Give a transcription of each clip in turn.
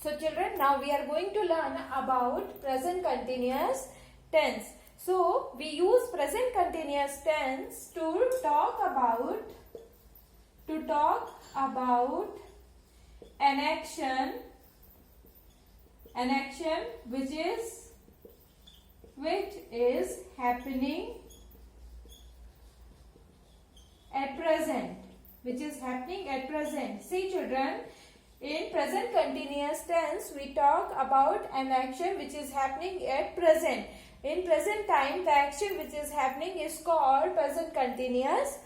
So children, now we are going to learn about present continuous tense. So we use present continuous tense to talk about an action which is happening at present, See children, in present continuous tense we talk about an action which is happening at present. In present time, the action which is happening is called present continuous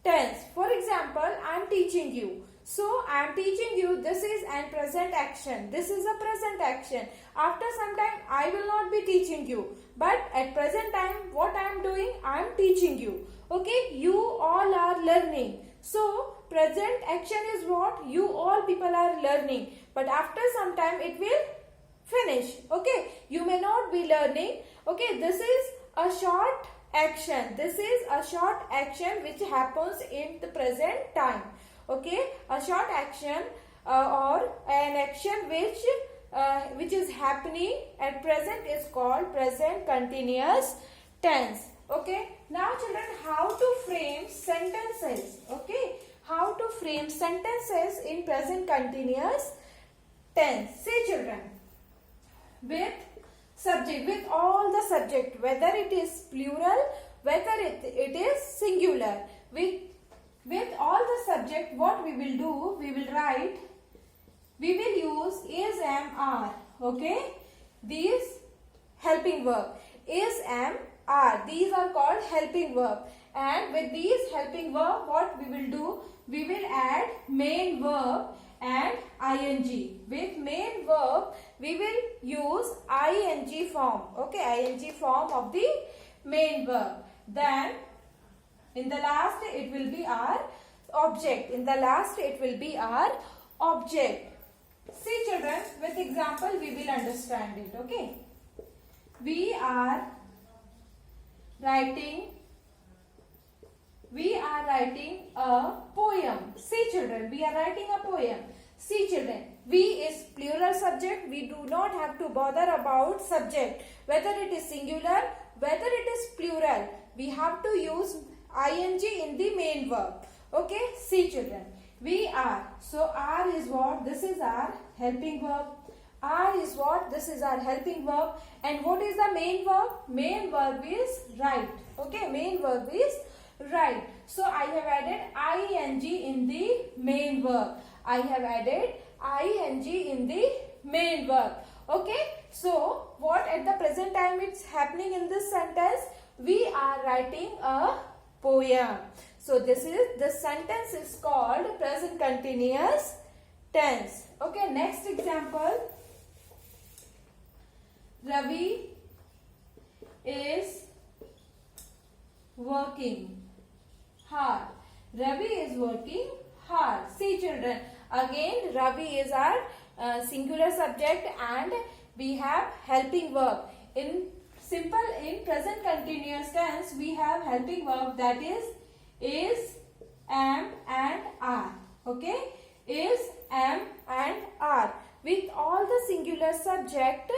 tense. For example, I am teaching you. So I am teaching you, this is an present action. This is a present action. After some time I will not be teaching you. But at present time what I am doing? I am teaching you. Okay, you all are learning. So present action is what? You all people are learning. But after some time it will finish. Okay, you may not be learning. Okay, this is a short action. Which happens in the present time. Okay, a short action or an action which is happening at present is called present continuous tense. Okay, now children, how to frame sentences? Okay, how to frame sentences in present continuous tense? See children, with all the subject, whether it is plural, whether it is singular, with all the subject, what we will do? We will use is, am, are. Okay, these helping verb, is, am, are, these are called helping verb. And with these helping verb, what we will do? We will add main verb and ing. With main verb we will use ing form. Okay, ing form of the main verb. Then in the last it will be our object. See children, with example we will understand it. Okay, we are writing a poem. See children, we are writing a poem. See children, we is plural subject. We do not have to bother about subject, whether it is singular, whether it is plural. We have to use ing in the main verb. Okay, see children, we are. So are is what? This is our helping verb. Are is what? This is our helping verb. And what is the main verb? Main verb is write. Okay, main verb is write. So I have added ing in the main verb. Okay, so what at the present time it's happening in this sentence? We are writing a poem. So the sentence is called present continuous tense. Okay, next example. Ravi is working hard. See children, again Ravi is our singular subject and we have helping verb. In present continuous tense we have helping verb, that is, am and are. Okay, is, am and are. With all the singular subject,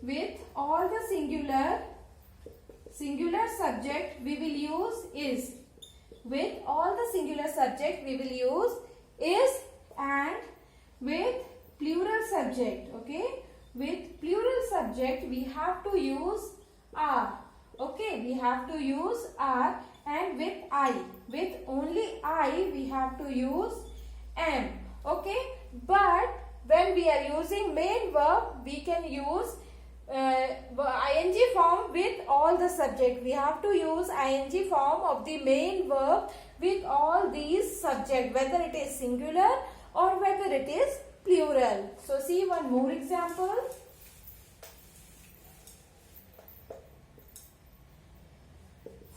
we will use is. With all the singular subject we will use is, and with plural subject, okay, with plural subject we have to use are. Okay, we have to use are. And with only I we have to use am. Okay, but when we are using main verb we can use ing form with all the subject. We have to use ing form of the main verb with all these subject, whether it is singular or whether it is plural. So see one more example.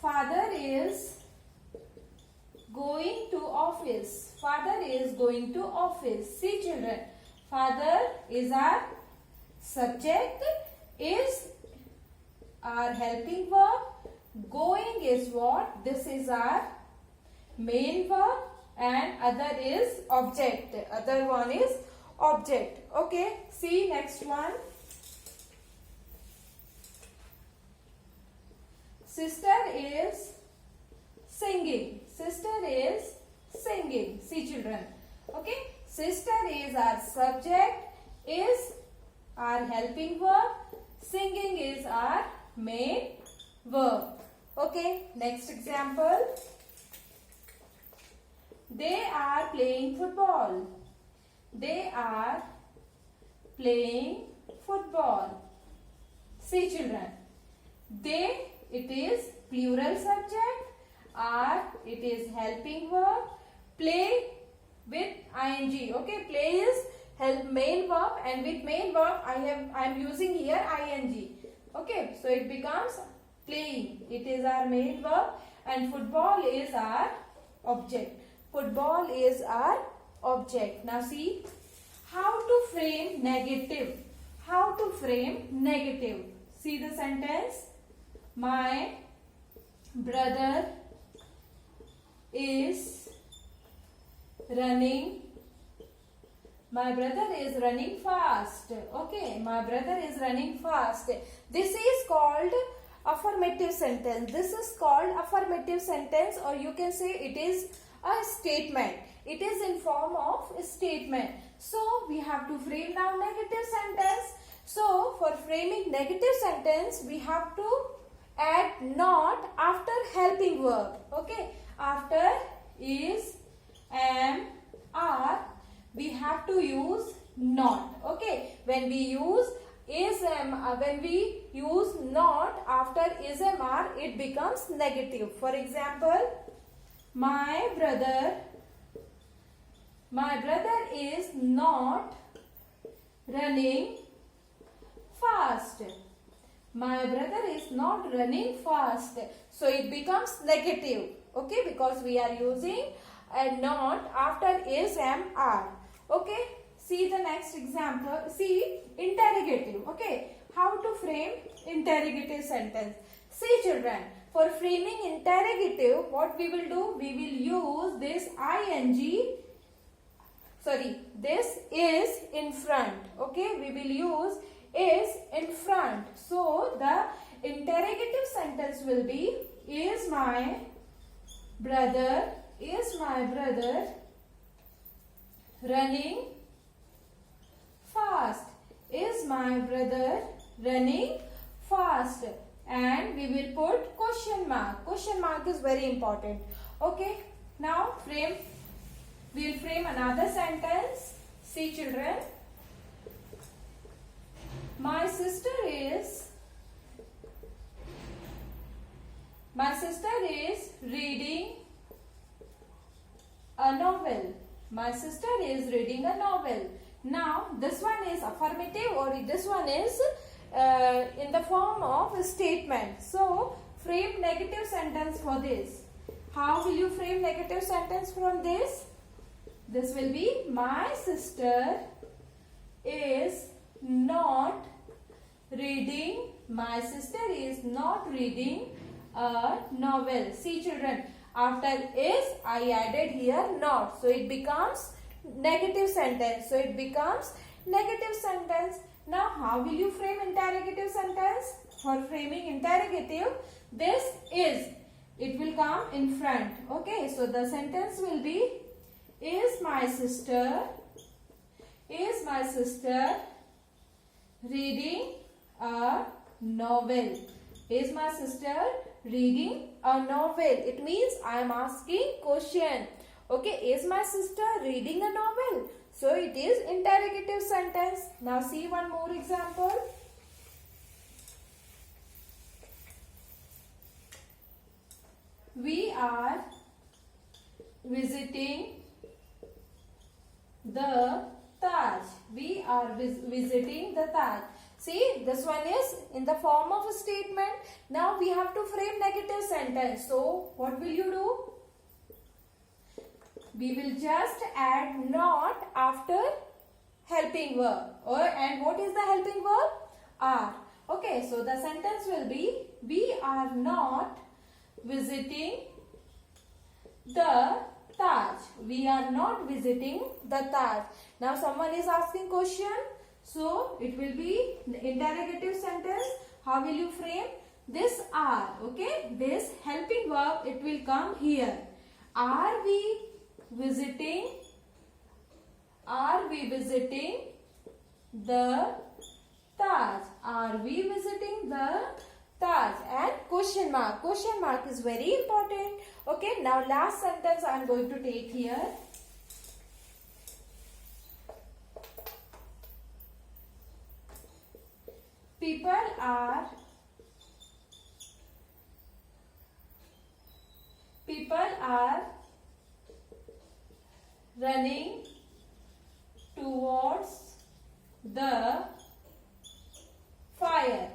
Father is going to office. See children, father is our subject, is our helping verb, going is what? This is our main verb, and other is object. Other one is object. Okay, see next one. Sister is singing. Sister is singing. See children. Okay, sister is our subject, is our helping verb, singing is our main verb. Okay, next example. They are playing football. They are playing football. See children. They, it is plural subject. Are, it is helping verb. Play with ing. Okay, play is main verb, and with main verb I am using here ing. Okay, so it becomes playing. It is our main verb, and football is our object. Football is our object. Now see how to frame negative. How to frame negative. See the sentence. My brother is running. My brother is running fast. Okay, my brother is running fast. This is called affirmative sentence. This is called affirmative sentence, or you can say it is a statement. It is in form of a statement. So we have to frame now negative sentence. So for framing negative sentence, we have to add not after helping verb. Okay, after is, am, are, we have to use not. Okay, when we use is, am, when we use not after is, am, are, it becomes negative. For example, my brother is not running fast. My brother is not running fast. So it becomes negative. Okay, because we are using a not after is, am, are. Okay, see the next example. See interrogative. Okay, how to frame interrogative sentence. See children, for framing interrogative, what we will do? We will use this ing. Sorry, this is in front. Okay, we will use is in front. So the interrogative sentence will be, is my brother running fast? Is my brother running fast? And we will put question mark. Question mark is very important. Okay, now we will frame another sentence. See children, my sister is reading a novel. My sister is reading a novel. Now this one is affirmative, or this one is in the form of a statement. So frame negative sentence for this. How will you frame negative sentence from this? This will be, my sister is not reading. My sister is not reading a novel. See children, after is I added here not. So it becomes negative sentence. Now how will you frame interrogative sentence? For framing interrogative, this is, it will come in front. Okay, so the sentence will be, is my sister reading a novel? Is my sister reading a novel? It means I am asking question. Okay, is my sister reading a novel? So it is interrogative sentence. Now see one more example. We are visiting the Taj. We are visiting the Taj. See, this one is in the form of a statement. Now we have to frame negative sentence. So what will you do? We will just add not after helping verb. And what is the helping verb? Are. Okay, so the sentence will be, we are not visiting the Taj. We are not visiting the Taj. Now someone is asking question. So it will be interrogative sentence. How will you frame? This are, okay? This helping verb, it will come here. Are we visiting? Are we visiting the Taj? Are we visiting the Taj? And question mark. Question mark is very important. Okay, now last sentence I am going to take here. People are running towards the fire.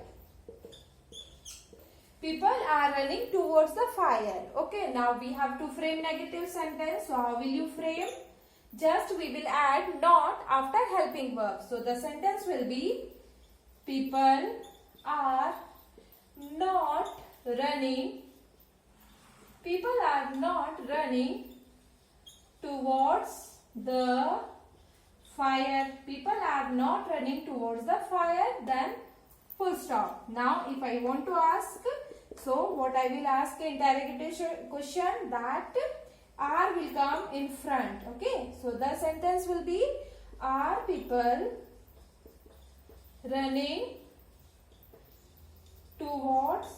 People are running towards the fire. Okay, now we have to frame negative sentence. So how will you frame? Just we will add not after helping verb. So the sentence will be people are not running. People are not running towards the fire. People are not running towards the fire. Then full stop. Now if I want to ask, so what I will ask interrogation question, that are will come in front. Okay. So the sentence will be, are people running towards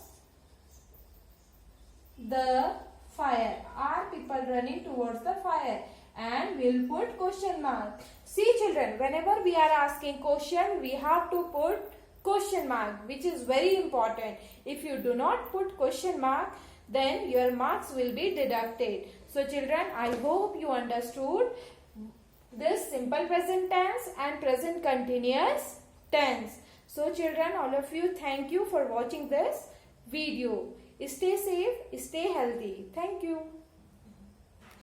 the fire? Are people running towards the fire? And we'll put question mark. See children, whenever we are asking question, we have to put question mark, which is very important. If you do not put question mark, then your marks will be deducted. So children, I hope you understood this simple present tense and present continuous tense. So children, all of you, thank you for watching this video. Stay safe, stay healthy. Thank you.